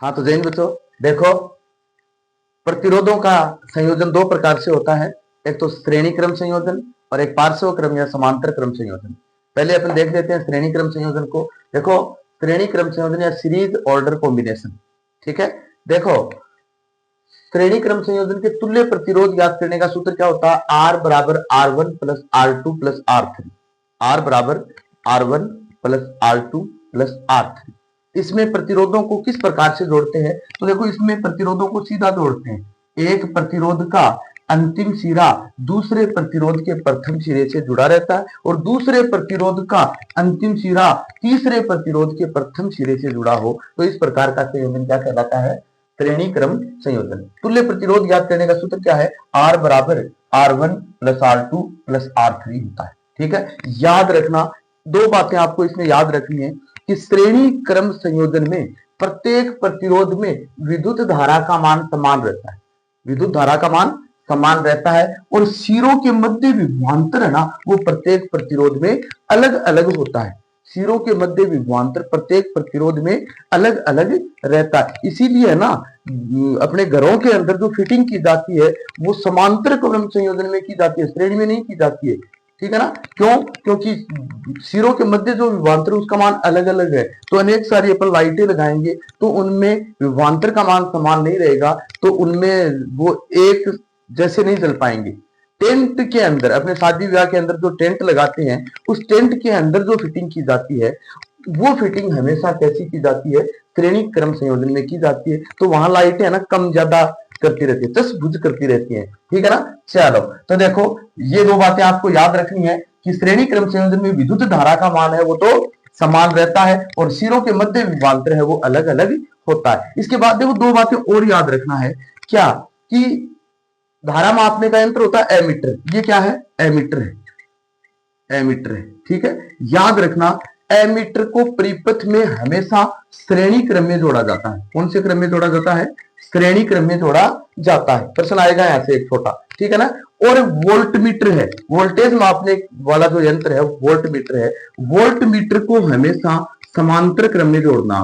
हाँ तो जैन बच्चों देखो, प्रतिरोधों का संयोजन दो प्रकार से होता है, एक तो श्रेणी क्रम संयोजन और एक पार्श्व क्रम या समांतर क्रम संयोजन। पहले अपन देख लेते हैं श्रेणी क्रम संयोजन को। देखो, श्रेणी क्रम संयोजन या सीरीज ऑर्डर कॉम्बिनेशन, ठीक है। देखो, श्रेणी क्रम संयोजन के तुल्य प्रतिरोध ज्ञात करने का सूत्र क्या होता है? आर बराबर R1 plus R2 plus R3। Are बराबर R1 plus R2 plus R3। इसमें प्रतिरोधों को किस प्रकार से जोड़ते हैं? तो देखो, इसमें प्रतिरोधों को सीधा जोड़ते हैं। एक प्रतिरोध का अंतिम सिरा दूसरे प्रतिरोध के प्रथम सिरे से जुड़ा रहता है और दूसरे प्रतिरोध का अंतिम सिरा तीसरे प्रतिरोध के प्रथम सिरे से जुड़ा हो, तो इस प्रकार का संयोजन क्या कहलाता है? श्रेणी क्रम संयोजन। तुल्य प्रतिरोध ज्ञात करने का सूत्र क्या है? आर बराबर R1 plus R2 plus R3 होता है, ठीक है। याद रखना, दो बातें आपको इसमें याद रखनी है कि श्रेणी क्रम संयोजन में प्रत्येक प्रतिरोध में विद्युत धारा का मान समान रहता है। विद्युत धारा का मान समान रहता है और सिरों के मध्य विभवांतर है ना, वो प्रत्येक प्रतिरोध में अलग अलग होता है। सिरों के मध्य विभवांतर प्रत्येक प्रतिरोध में अलग अलग रहता है। इसीलिए है ना, अपने घरों के अंदर जो फिटिंग की जाती है वो समांतर क्रम संयोजन में की जाती है, श्रेणी में नहीं की जाती है, ठीक है ना। क्यों? क्योंकि सिरों के मध्य जो विभवांतर उसका मान अलग अलग है, तो अनेक सारी अपन लाइटें लगाएंगे तो उनमें विभवांतर का मान समान नहीं रहेगा, तो उनमें वो एक जैसे नहीं चल पाएंगे। टेंट के अंदर, अपने शादी विवाह के अंदर जो टेंट लगाते हैं, उस टेंट के अंदर जो फिटिंग की जाती है वो फिटिंग हमेशा कैसी की जाती है? श्रेणी क्रम संयोजन में की जाती है। तो वहां लाइटें है ना कम ज्यादा करती रहती है, चस बुझ करती रहती है, ठीक है ना। चलो, तो देखो, ये दो बातें आपको याद रखनी है कि श्रेणी क्रम संयोजन में विद्युत धारा का मान है वो तो समान रहता है और सिरों के मध्य विभवांतर है वो अलग अलग होता है। इसके बाद देखो, दो बातें और याद रखना है। क्या? कि धारा मापने का यंत्र होता है एमीटर। ये क्या है? एमीटर है, एमीटर है, ठीक है। याद रखना, एमीटर को परिपथ में हमेशा श्रेणी क्रम में जोड़ा जाता है। कौन से क्रम में जोड़ा जाता है? श्रेणी क्रम में जोड़ा जाता है। प्रश्न आएगा यहां से एक छोटा, ठीक है ना। और वोल्टमीटर है, वोल्टेज मापने वाला जो यंत्र है वोल्टमीटर है। वोल्टमीटर को हमेशा समांतर क्रम में जोड़ना।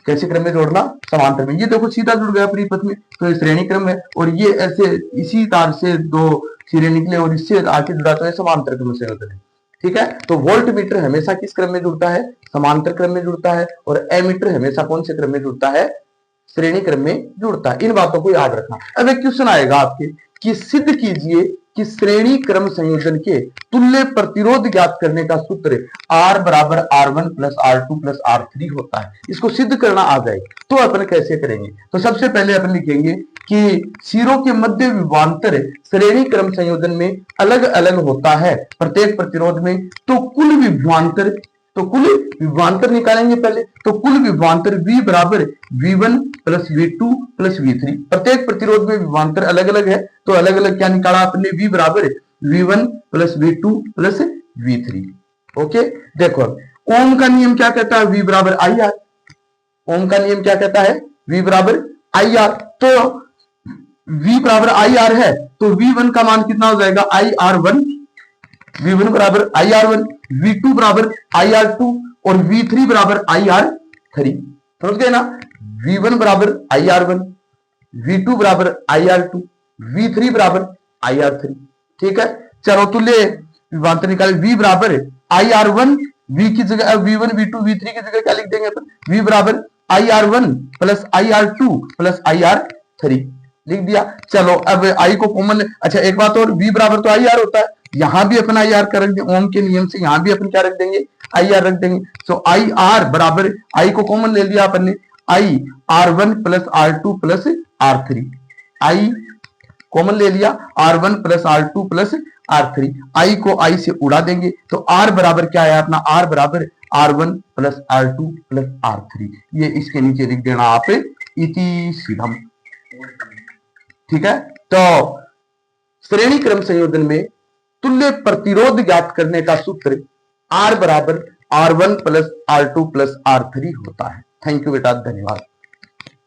कैसे क्रम में जोड़ना? समांतर में। ये देखो सीधा जुड़ गया परिपथ में, तो ये श्रेणी क्रम है, और ये ऐसे इसी तार से दो सिरे निकले और इससे आके जुड़ा तो ये समांतर क्रम से होता है, ठीक है। तो वोल्टमीटर हमेशा किस क्रम में जुड़ता है? समांतर क्रम में जुड़ता है। और एमीटर हमेशा कौन से क्रम में जुड़ता है? श्रेणी क्रम में जुड़ता है। इन बातों को याद रखना। अब एक क्वेश्चन आएगा आपके कि सिद्ध कीजिए कि श्रेणी क्रम संयोजन के तुल्य प्रतिरोध ज्ञात करने का सूत्र R बराबर R1 plus R2 plus R3 होता है। इसको सिद्ध करना आ जाए तो अपन कैसे करेंगे? तो सबसे पहले अपन लिखेंगे कि सिरों के मध्य विभवांतर श्रेणी क्रम संयोजन में अलग अलग होता है प्रत्येक प्रतिरोध में, तो कुल विभवांतर निकालेंगे पहले। तो कुल विभवांतर V बराबर V1 plus V2 plus V3। प्रत्येक प्रतिरोध में विभवांतर अलग अलग है, तो अलग अलग क्या निकाला आपने? V बराबर V1 plus V2 plus V3। Okay, देखो ओम का नियम क्या कहता है? V बराबर IR। ओम का नियम क्या कहता है? V बराबर IR। तो V बराबर IR है, तो V1 का मान कितना हो जाएगा? IR1। V1 बराबर IR1, V2 बराबर IR2 और V3 बराबर IR3। समझ गए ना? V1 बराबर IR1, V2 बराबर IR2, V3 बराबर IR3, ठीक है। चलो तुल्य विभवांतर निकाले। V बराबर IR1, V की जगह V1 V2 V3 की जगह क्या लिख देंगे अपन? V बराबर IR1 plus IR2 plus IR3 लिख दिया। चलो अब I को कॉमन, अच्छा एक बात और, V बराबर तो IR होता है, यहां भी अपन IR का रख देंगे। ओम के नियम से यहां भी अपन क्या रख देंगे? IR रख देंगे। सो IR बराबर, I को कॉमन ले लिया अपन ने, I R1 plus R2 plus R3। I common ले लिया, R1 plus R2 plus R3। I को I से उड़ा देंगे, तो R बराबर क्या है अपना? R बराबर R1 plus R2 plus R3। ये इसके नीचे लिख देना आप इति सीधम, ठीक है। तो श्रेणी क्रम संयोजन में तुल्य प्रतिरोध ज्ञात करने का सूत्र R बराबर R1 plus R2 plus R3 होता है। थैंक यू बेटा, धन्यवाद।